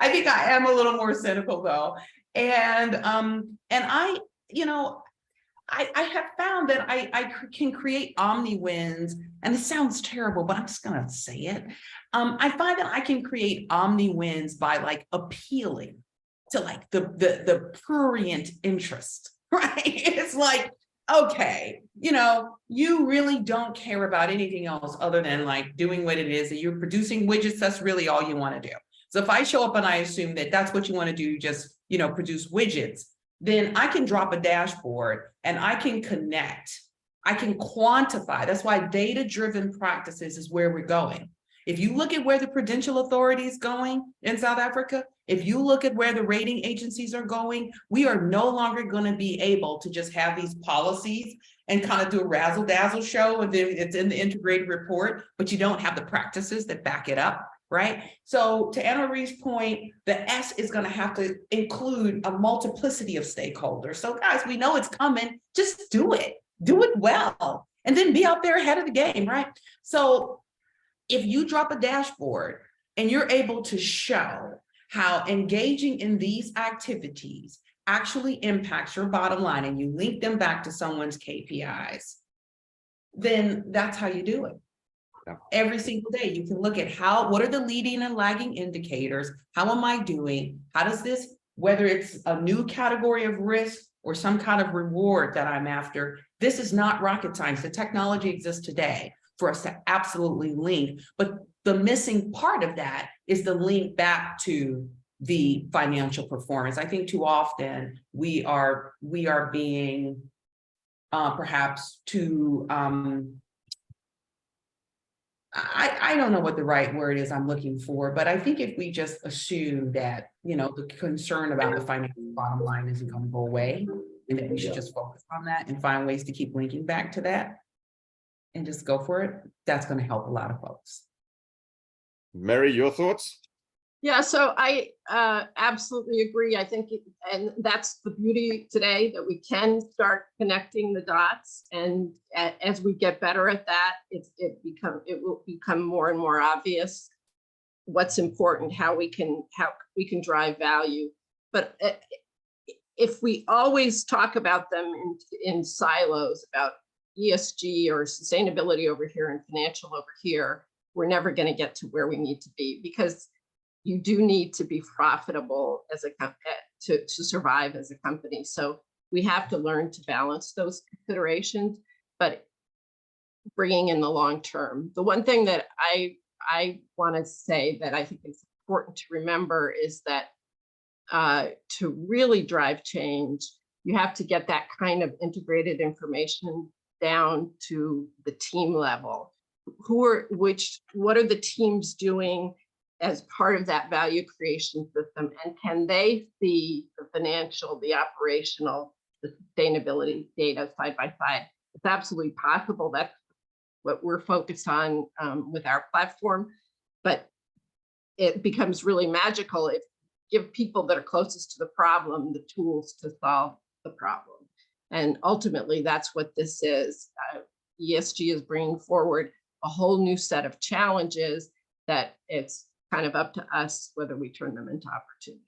I think I am a little more cynical though. And I have found that I can create omni-wins, and it sounds terrible, but I'm just gonna say it. I find that I can create omni-wins by like appealing to like the prurient interest, right? It's like, okay, you really don't care about anything else other than like doing what it is that you're producing widgets. That's really all you want to do. So if I show up and I assume that that's what you want to do, just, produce widgets, then I can drop a dashboard and I can connect, I can quantify. That's why data-driven practices is where we're going. If you look at where the Prudential Authority is going in South Africa, if you look at where the rating agencies are going, we are no longer going to be able to just have these policies and kind of do a razzle-dazzle show, and then it's in the integrated report, but you don't have the practices that back it up, right? So to Annamarie's point, the S is going to have to include a multiplicity of stakeholders. So guys, we know it's coming. Just do it well, and then be out there ahead of the game, right? So if you drop a dashboard and you're able to show how engaging in these activities actually impacts your bottom line, and you link them back to someone's KPIs, then that's how you do it. Yeah. Every single day, you can look at what are the leading and lagging indicators? How am I doing? How does this, whether it's a new category of risk or some kind of reward that I'm after, this is not rocket science. The technology exists today for us to absolutely link, but The missing part of that is the link back to the financial performance. I think too often we are being perhaps too, I don't know what the right word is I'm looking for, but I think if we just assume that, the concern about the financial bottom line isn't going to go away, and that we should just focus on that and find ways to keep linking back to that and just go for it, that's going to help a lot of folks. Merwe, your thoughts? Yeah, so I absolutely agree. I think, and that's the beauty today, that we can start connecting the dots. And as we get better at that, it will become more and more obvious what's important, how we can drive value. But if we always talk about them in silos, about ESG or sustainability over here and financial over here, we're never going to get to where we need to be, because you do need to be profitable as a to survive as a company. So we have to learn to balance those considerations, but bringing in the long term. The one thing that I want to say that I think is important to remember is that to really drive change, you have to get that kind of integrated information down to the team level. What are the teams doing as part of that value creation system, and can they see the financial, the operational, the sustainability data side by side? It's absolutely possible. That's what we're focused on with our platform, but it becomes really magical if you give people that are closest to the problem the tools to solve the problem. And ultimately, that's what this is. ESG is bringing forward a whole new set of challenges that it's kind of up to us whether we turn them into opportunity.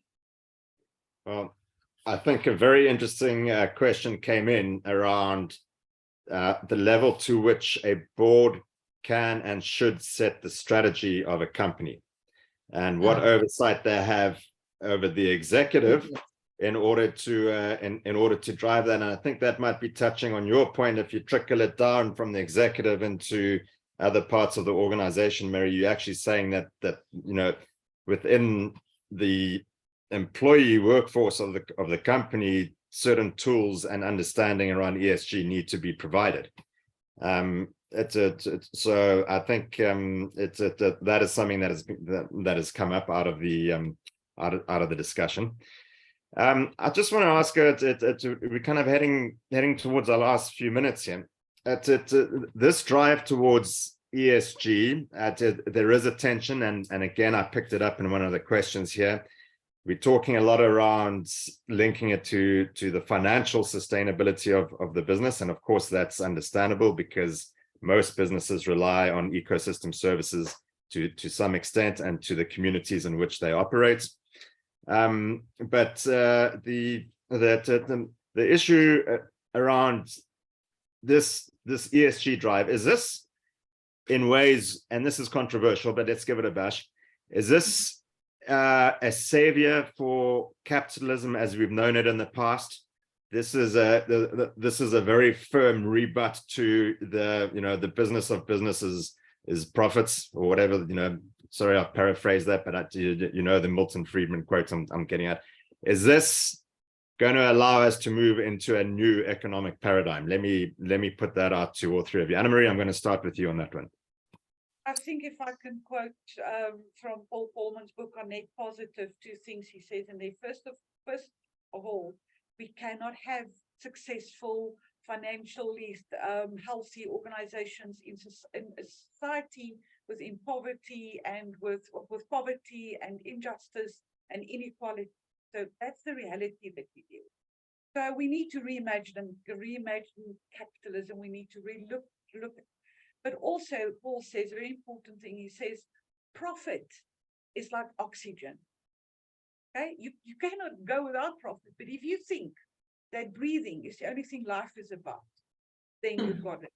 Well, I think a very interesting question came in around the level to which a board can and should set the strategy of a company, and what oversight they have over the executive in order to drive that. And I think that might be touching on your point. If you trickle it down from the executive into other parts of the organization, Merwe, you're actually saying that within the employee workforce of the company, certain tools and understanding around ESG need to be provided. So I think that is something that has come up out of the discussion. I just want to ask we're kind of heading towards our last few minutes here. This drive towards ESG, there is a tension, and again, I picked it up in one of the questions here. We're talking a lot around linking it to the financial sustainability of the business, and of course that's understandable because most businesses rely on ecosystem services to some extent and to the communities in which they operate. But the issue around this ESG drive, is this in ways, and this is controversial, but let's give it a bash, is this a savior for capitalism as we've known it in the past? This is a very firm rebut to the business of businesses is profits, or whatever, sorry, I'll paraphrase that, but the Milton Friedman quote I'm getting at. Is this going to allow us to move into a new economic paradigm? Let me put that out to all three of you. Annamarie, I'm going to start with you on that one. I think if I can quote from Paul Polman's book on Net Positive, two things he says in there. First of all, we cannot have successful, financially healthy organizations in a society within poverty and with poverty and injustice and inequality. So that's the reality that we deal with. So we need to reimagine capitalism. We need to look. But also, Paul says a very important thing. He says, profit is like oxygen. Okay, you cannot go without profit. But if you think that breathing is the only thing life is about, then you've got it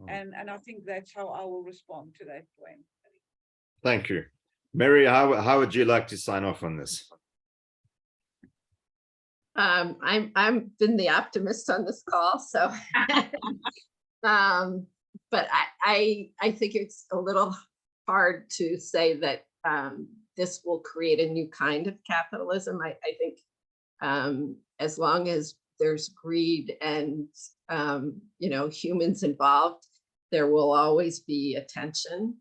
wrong. And I think that's how I will respond to that point. Thank you. Merwe, how would you like to sign off on this? I'm been the optimist on this call, so but I think it's a little hard to say that this will create a new kind of capitalism. I think as long as there's greed and humans involved, there will always be a tension.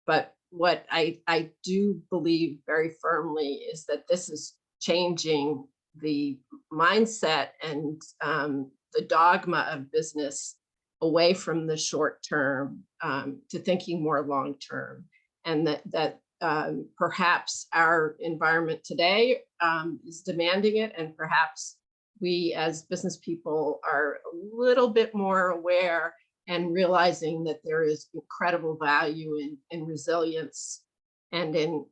But what I do believe very firmly is that this is changing the mindset and the dogma of business away from the short term to thinking more long term, and that perhaps our environment today is demanding it, and perhaps we as business people are a little bit more aware and realizing that there is incredible value in resilience, and in,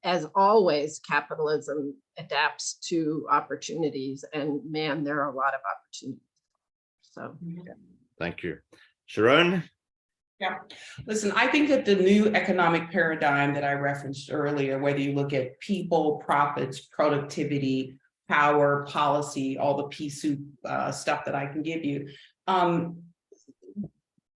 as always, capitalism adapts to opportunities, and man, there are a lot of opportunities. So, Thank you. Sharron? Yeah, listen, I think that the new economic paradigm that I referenced earlier, whether you look at people, profits, productivity, power, policy, all the pea soup stuff that I can give you,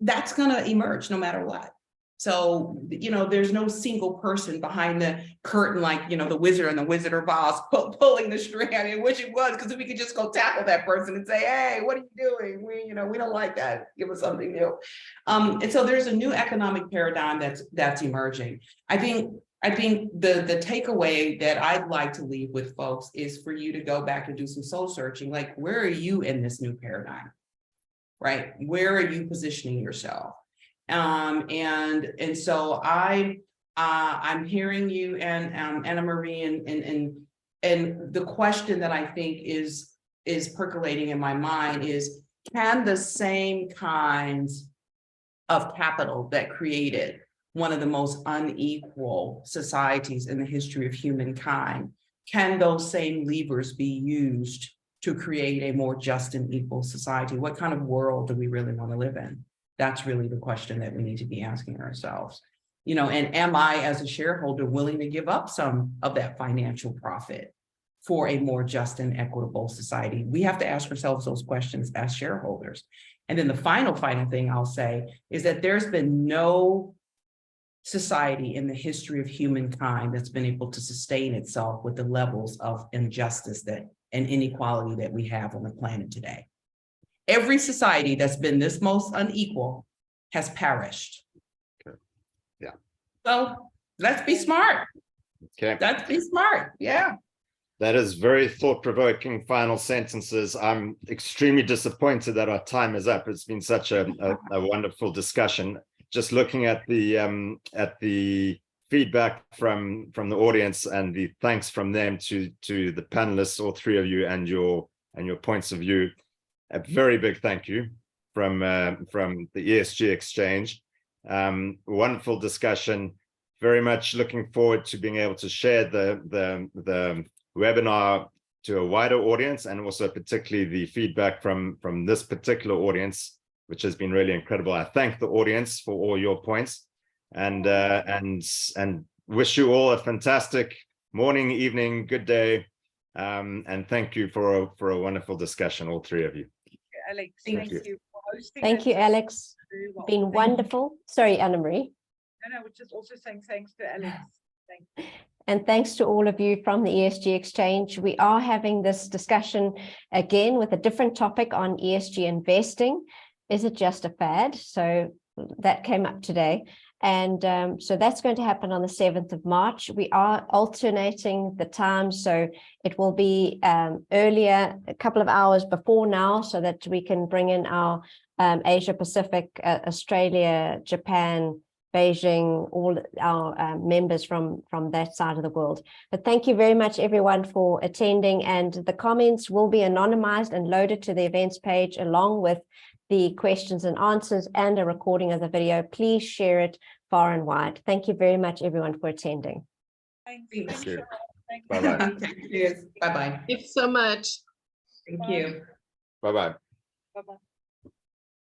that's going to emerge no matter what. So, there's no single person behind the curtain, like, the wizard and the Wizard of Oz pulling the string. I wish it was, because we could just go tackle that person and say, hey, what are you doing? We don't like that. Give us something new. And so there's a new economic paradigm that's emerging. I think the takeaway that I'd like to leave with folks is for you to go back and do some soul searching. Like, where are you in this new paradigm? Right? Where are you positioning yourself? And so I'm hearing you and Annamarie, and the question that I think is percolating in my mind is, can the same kinds of capital that created one of the most unequal societies in the history of humankind, can those same levers be used to create a more just and equal society? What kind of world do we really want to live in? That's really the question that we need to be asking ourselves. And am I, as a shareholder, willing to give up some of that financial profit for a more just and equitable society? We have to ask ourselves those questions as shareholders. And then the final thing I'll say is that there's been no society in the history of humankind that's been able to sustain itself with the levels of injustice and inequality that we have on the planet today. Every society that's been this most unequal has perished. Okay. Yeah. So let's be smart. Okay. Let's be smart. Yeah. That is very thought-provoking final sentences. I'm extremely disappointed that our time is up. It's been such a wonderful discussion. Just looking at the feedback from the audience and the thanks from them to the panelists, all three of you, and your points of view. A very big thank you from the ESG Exchange. Wonderful discussion. Very much looking forward to being able to share the webinar to a wider audience, and also particularly the feedback from this particular audience, which has been really incredible. I thank the audience for all your points, and wish you all a fantastic morning, evening, good day, and thank you for a wonderful discussion, all three of you. Alex, Thank you. for hosting. Thank you, Alex. Very well. Been Thank you. wonderful. Sorry, Annamarie. No, we're just also saying thanks to Alex. Thank you. And thanks to all of you from the ESG Exchange. We are having this discussion again with a different topic on ESG investing. Is it just a fad? So that came up today. And so that's going to happen on the 7th of March. We are alternating the time, so it will be earlier, a couple of hours before now, so that we can bring in our Asia Pacific, Australia, Japan, Beijing, all our members from that side of the world. But thank you very much, everyone, for attending. And the comments will be anonymized and loaded to the events page, along with the questions and answers and a recording of the video. Please share it far and wide. Thank you very much, everyone, for attending. Thanks. Thank you. Thank Bye-bye. Cheers. Bye-bye. thanks so much. Thank you. Bye-bye. Bye-bye.